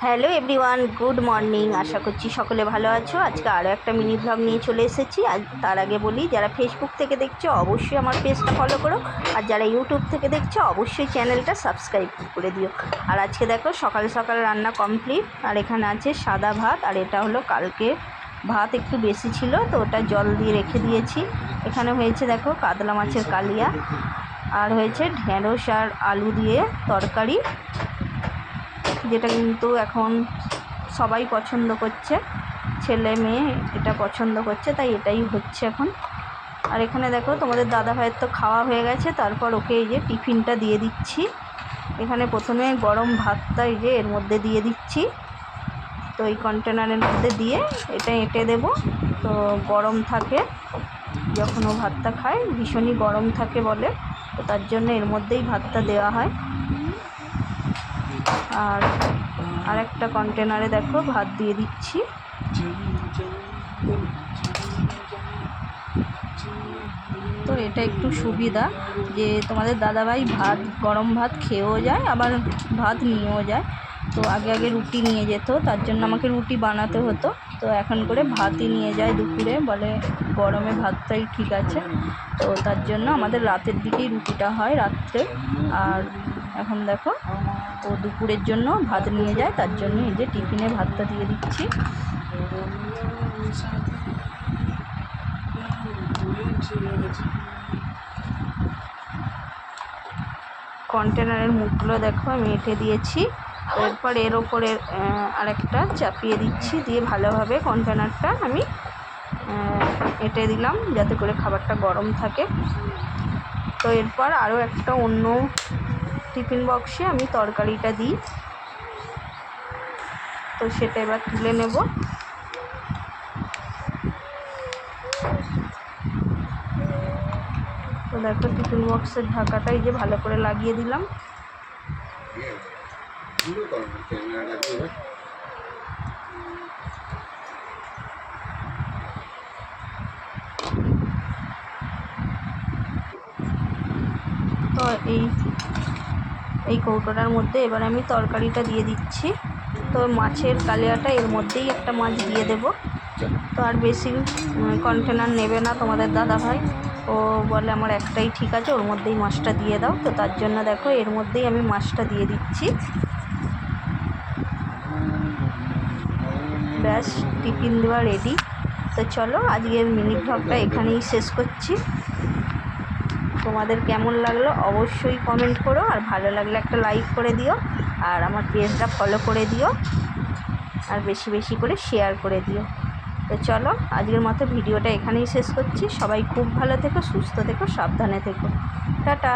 Hello everyone, good morning. আশা করছি সকলে ভালো আছো। আজকে আরও একটা মিনি ব্লগ নিয়ে চলে এসেছি। আর তার আগে বলি, যারা ফেসবুক থেকে দেখছো অবশ্যই আমার পেজটা ফলো করো, আর যারা ইউটিউব থেকে দেখছো অবশ্যই চ্যানেলটা সাবস্ক্রাইব করে দিও। আর আজকে দেখো সকাল সকাল রান্না কমপ্লিট। আর এখানে আছে সাদা ভাত, আর এটা হলো কালকে ভাত একটু বেশি ছিল তো ওটা জল দিয়ে রেখে দিয়েছি। এখানে হয়েছে দেখো কাতলা মাছের কালিয়া, আর হয়েছে ঢেঁড়স আর আলু দিয়ে তরকারি, যেটা কিন্তু এখন সবাই পছন্দ করছে, ছেলে মেয়ে এটা পছন্দ করছে, তাই এটাই হচ্ছে এখন। আর এখানে দেখো তোমাদের দাদা ভাইয়ের তো খাওয়া হয়ে গেছে, তারপর ওকে এই যে টিফিনটা দিয়ে দিচ্ছি। এখানে প্রথমে গরম ভাতটা এই যে এর মধ্যে দিয়ে দিচ্ছি, তো এই কন্টেনারের মধ্যে দিয়ে এটা এঁটে দেব। তো গরম থাকে, যখন ও ভাতটা খায় ভীষণই গরম থাকে বলে, তো তার জন্য এর মধ্যেই ভাতটা দেওয়া হয়। আর একটা কন্টেনারে দেখো ভাত দিয়ে দিচ্ছি। তো এটা একটু সুবিধা যে তোমাদের দাদাভাই ভাত, গরম ভাত খেয়েও যায়, আবার ভাত নিয়েও যায়। তো আগে রুটি নিয়ে যেত, তার জন্য আমাকে রুটি বানাতে হতো। তো এখন করে ভাতই নিয়ে যায় দুপুরে, বলে গরমে ভাতটাই ঠিক আছে। তো তার জন্য আমাদের রাতের দিকেই রুটিটা হয় রাত্রে। আর এখন দেখো ও দুপুরের জন্য ভাত নিয়ে যায়, তার জন্য এই যে টিফিনে ভাতটা দিয়ে দিচ্ছি। কন্টেনারের মুখগুলো দেখো আমি এঁটে দিয়েছি। এরপর এর ওপরে আরেকটা চাপিয়ে দিচ্ছি, দিয়ে ভালোভাবে কন্টেনারটা আমি এঁটে দিলাম যাতে করে খাবারটা গরম থাকে। তো এরপর আরও একটা অন্য টিফিন বক্সে আমি তরকারিটা দিই, তো সেটা এবার তুলে নেব। তো দেখো টিফিন বক্সের ঢাকাটা এই যে ভালো করে লাগিয়ে দিলাম। তো এই কৌটোটার মধ্যে এবার আমি তরকারিটা দিয়ে দিচ্ছি। তো মাছের কালিয়াটা এর মধ্যেই একটা মাছ দিয়ে দেব। তো আর বেশি কন্টেনার নেবে না তোমাদের দাদাভাই, ও বলে আমার একটাই ঠিক আছে, ওর মধ্যেই মাছটা দিয়ে দাও। তো তার জন্য দেখো এর মধ্যেই আমি মাছটা দিয়ে দিচ্ছি। ব্যাস, টিফিন দেওয়া রেডি। তো চলো আজকের মিনি ব্লগটা এখানেই শেষ করছি। তোমাদের কেমন লাগলো অবশ্যই কমেন্ট করো, আর ভালো লাগলে একটা লাইক করে দিও, আর আমার পেজটা ফলো করে দিও, আর বেশি বেশি করে শেয়ার করে দিও। তো চলো আজকের মতো ভিডিওটা এখানেই শেষ করছি। সবাই খুব ভালো থেকো, সুস্থ থেকো, সাবধানে থেকো। টাটা।